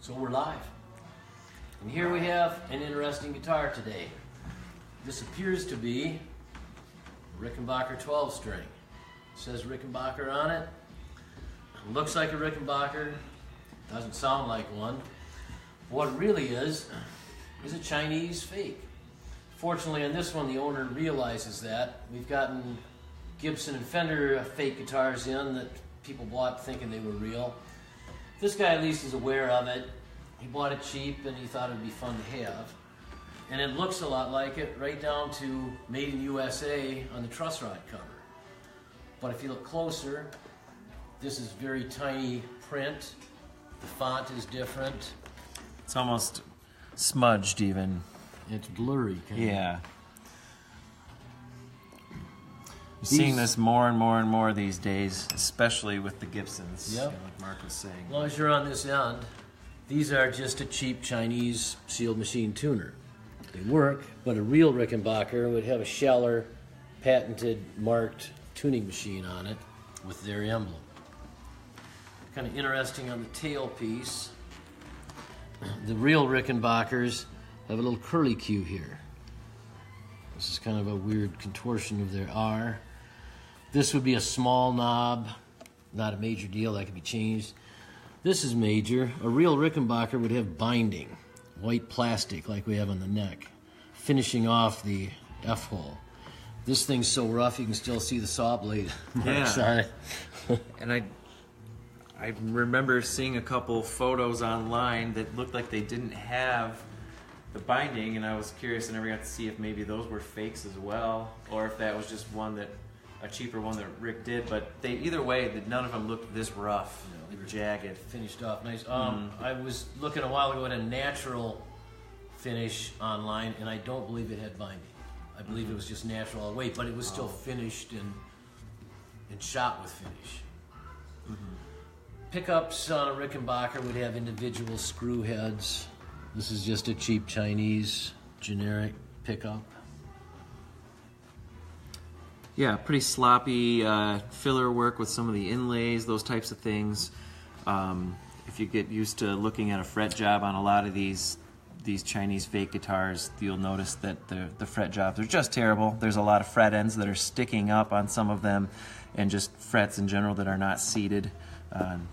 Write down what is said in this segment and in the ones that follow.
So we're live. And here we have an interesting guitar today. This appears to be a Rickenbacker 12-string. It says Rickenbacker on it. It looks like a Rickenbacker. Doesn't sound like one. What it really is a Chinese fake. Fortunately on this one the owner realizes that. We've gotten Gibson and Fender fake guitars in that people bought thinking they were real. This guy at least is aware of it. He bought it cheap and he thought it would be fun to have. And it looks a lot like it, right down to Made in USA on the truss rod cover. But if you look closer, this is very tiny print. The font is different. It's almost smudged even. It's blurry, kind of. Yeah. You're seeing this more and more and more these days, especially with the Gibsons, Yep. like Mark was saying. As long as you're on this end, these are just a cheap Chinese sealed machine tuner. They work, but a real Rickenbacker would have a Scheller patented marked tuning machine on it with their emblem. Kind of interesting on the tailpiece. The real Rickenbackers have a little curly Q here. This is kind of a weird contortion of their R. This would be a small knob, not a major deal, that could be changed. This is major. A real Rickenbacker would have binding, white plastic like we have on the neck, finishing off the F-hole. This thing's so rough you can still see the saw blade marks on it. And I remember seeing a couple photos online that looked like they didn't have the binding, and I was curious and never got to see if maybe those were fakes as well, or if that was just a cheaper one that Rick did. But either way, none of them looked this rough. No, they were jagged. Finished off nice. I was looking a while ago at a natural finish online, and I don't believe it had binding. I believe it was just natural all the way, but it was still finished and shot with finish. Pickups on a Rickenbacker would have individual screw heads. This is just a cheap Chinese generic pickup. Yeah, pretty sloppy filler work with some of the inlays, those types of things. If you get used to looking at a fret job on a lot of these Chinese fake guitars, you'll notice that the fret jobs are just terrible. There's a lot of fret ends that are sticking up on some of them, and just frets in general that are not seated.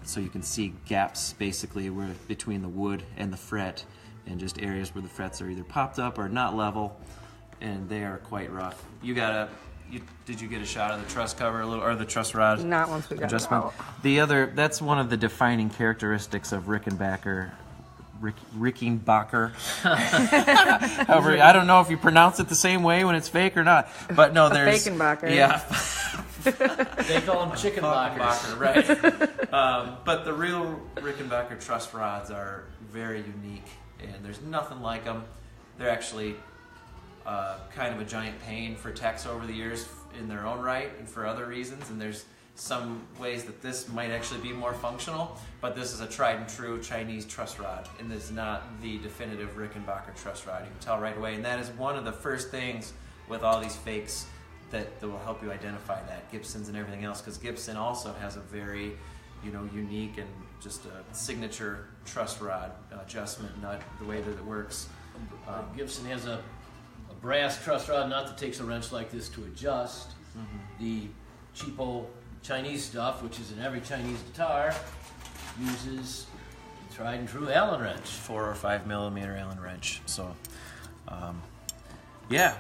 So you can see gaps basically between the wood and the fret, and just areas where the frets are either popped up or not level, and they are quite rough. Did you get a shot of the truss cover a little, or the truss rod? Not once we got adjustment. That's one of the defining characteristics of Rickenbacker. Rickenbacker. However, I don't know if you pronounce it the same way when it's fake or not. But no, there's Baconbacker. Yeah. They call them chickenbackers. Right. But the real Rickenbacker truss rods are very unique, and there's nothing like them. They're actually kind of a giant pain for techs over the years in their own right and for other reasons, and there's some ways that this might actually be more functional, but this is a tried and true Chinese truss rod, and it's not the definitive Rickenbacker truss rod. You can tell right away, and that is one of the first things with all these fakes that will help you identify that, Gibsons and everything else, because Gibson also has a very unique and just a signature truss rod adjustment nut, the way that it works. Gibson has a brass truss rod nut that takes a wrench like this to adjust. The cheapo Chinese stuff, which is in every Chinese guitar, uses a tried and true Allen wrench. 4 or 5 millimeter Allen wrench. So, yeah,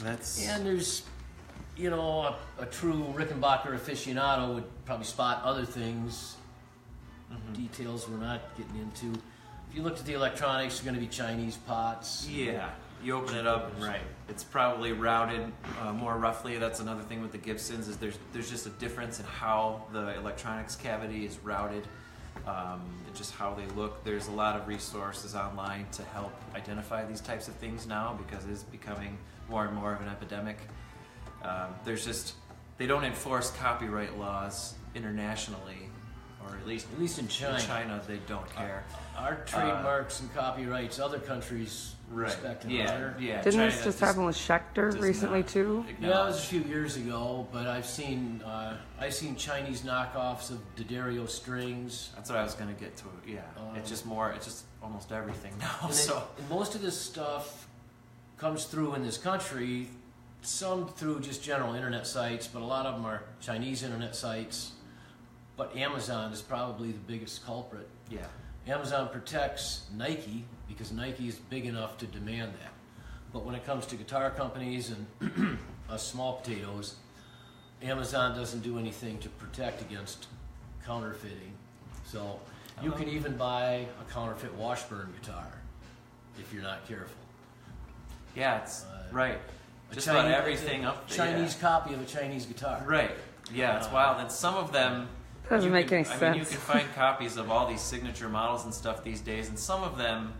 that's. And there's, a true Rickenbacker aficionado would probably spot other things, details we're not getting into. If you looked at the electronics, you're going to be Chinese pots. Yeah. You open it up and it's probably routed more roughly. That's another thing with the Gibsons, is there's just a difference in how the electronics cavity is routed, and just how they look. There's a lot of resources online to help identify these types of things now, because it is becoming more and more of an epidemic. They don't enforce copyright laws internationally or at least in China. They don't care. Our trademarks and copyrights, other countries respect and honor. Yeah. Didn't China this just happen with Schecter recently too? Yeah, that was a few years ago, but I've seen Chinese knockoffs of D'Addario strings. That's what I was going to get to. Yeah, it's just almost everything now. And most of this stuff comes through in this country, some through just general internet sites, but a lot of them are Chinese internet sites. But Amazon is probably the biggest culprit. Yeah. Amazon protects Nike because Nike is big enough to demand that. But when it comes to guitar companies and us small potatoes, Amazon doesn't do anything to protect against counterfeiting. So you can even buy a counterfeit Washburn guitar if you're not careful. Yeah, it's right. Just about everything up there. Chinese copy of a Chinese guitar. Right. Yeah, it's wild. And some of them doesn't make any sense. I mean, you can find copies of all these signature models and stuff these days, and some of them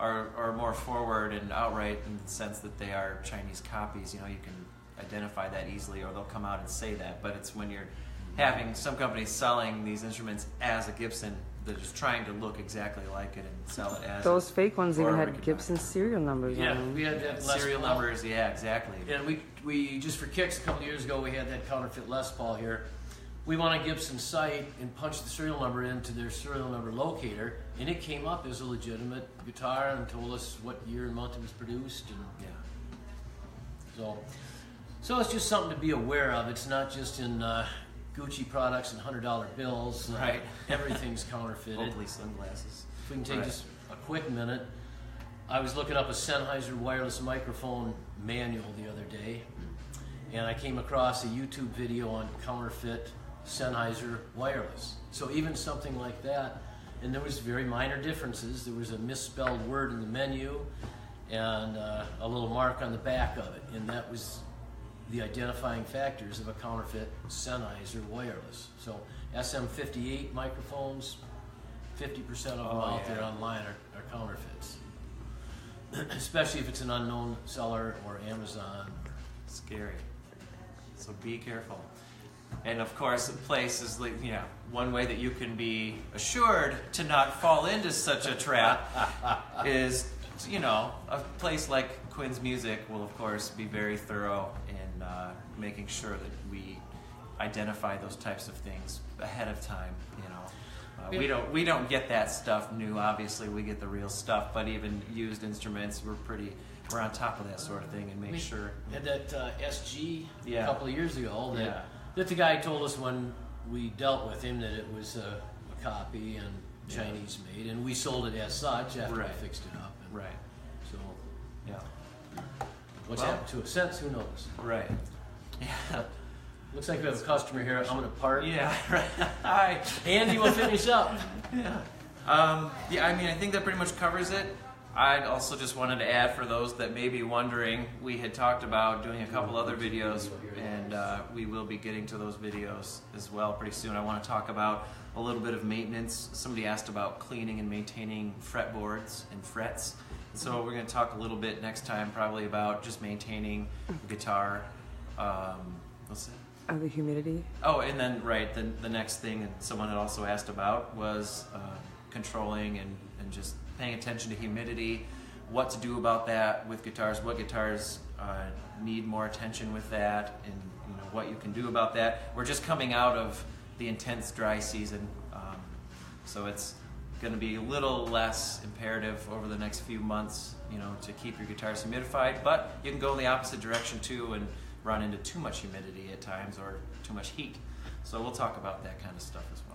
are more forward and outright in the sense that they are Chinese copies. You know, you can identify that easily, or they'll come out and say that. But it's when you're having some companies selling these instruments as a Gibson, they're just trying to look exactly like it and sell it as those fake ones even had Gibson serial numbers on them. We had that serial numbers. Yeah, exactly. And we just for kicks a couple years ago we had that counterfeit Les Paul here. We went on Gibson's site and punched the serial number into their serial number locator, and it came up as a legitimate guitar and told us what year and month it was produced. And so it's just something to be aware of. It's not just in Gucci products and $100 bills. Right. Everything's counterfeited. Hopefully sunglasses. If we can take just a quick minute. I was looking up a Sennheiser wireless microphone manual the other day, and I came across a YouTube video on counterfeit Sennheiser wireless. So even something like that, and there was very minor differences. There was a misspelled word in the menu and a little mark on the back of it, and that was the identifying factors of a counterfeit Sennheiser wireless. So SM58 microphones, 50% of them out there online are counterfeits. Especially if it's an unknown seller or Amazon. Scary. So be careful. And of course, a place is like, one way that you can be assured to not fall into such a trap is, a place like Quinn's Music will of course be very thorough in making sure that we identify those types of things ahead of time. We don't get that stuff new. Obviously, we get the real stuff, but even used instruments, we're on top of that sort of thing and make sure. Had that SG a couple of years ago that the guy told us when we dealt with him that it was a copy and Chinese made, and we sold it as such after we fixed it up. And so, what's happened to it since? Who knows? Right. Yeah. Looks like we have a customer here. I'm going to park. Yeah, right. Hi. Andy will finish up. I think that pretty much covers it. I also just wanted to add, for those that may be wondering, we had talked about doing a couple other videos, and we will be getting to those videos as well pretty soon. I want to talk about a little bit of maintenance. Somebody asked about cleaning and maintaining fretboards and frets. So we're going to talk a little bit next time probably about just maintaining the guitar. What's that? The humidity. Oh, and then, the next thing that someone had also asked about was controlling and just paying attention to humidity, what to do about that with guitars, what guitars need more attention with that, and what you can do about that. We're just coming out of the intense dry season, so it's going to be a little less imperative over the next few months, to keep your guitars humidified, but you can go in the opposite direction too and run into too much humidity at times or too much heat. So we'll talk about that kind of stuff as well.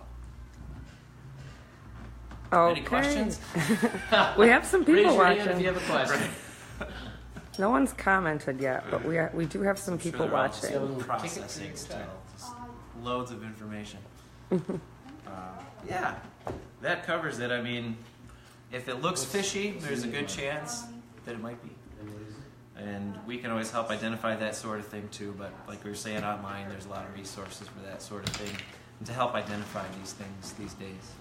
Okay. Any questions? We have some people Raise your watching. hand if you have a question. No one's commented yet, but we do have some people watching. Still Processing still. Just loads of information. That covers it. I mean, if it looks fishy, there's a good chance that it might be. And we can always help identify that sort of thing too, but like we were saying, online there's a lot of resources for that sort of thing and to help identify these things these days.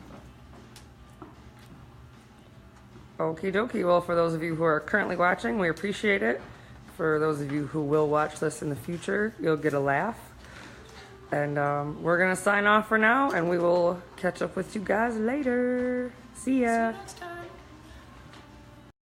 Okie dokie. Well, for those of you who are currently watching, we appreciate it. For those of you who will watch this in the future, you'll get a laugh. And we're going to sign off for now, and we will catch up with you guys later. See ya. Next time.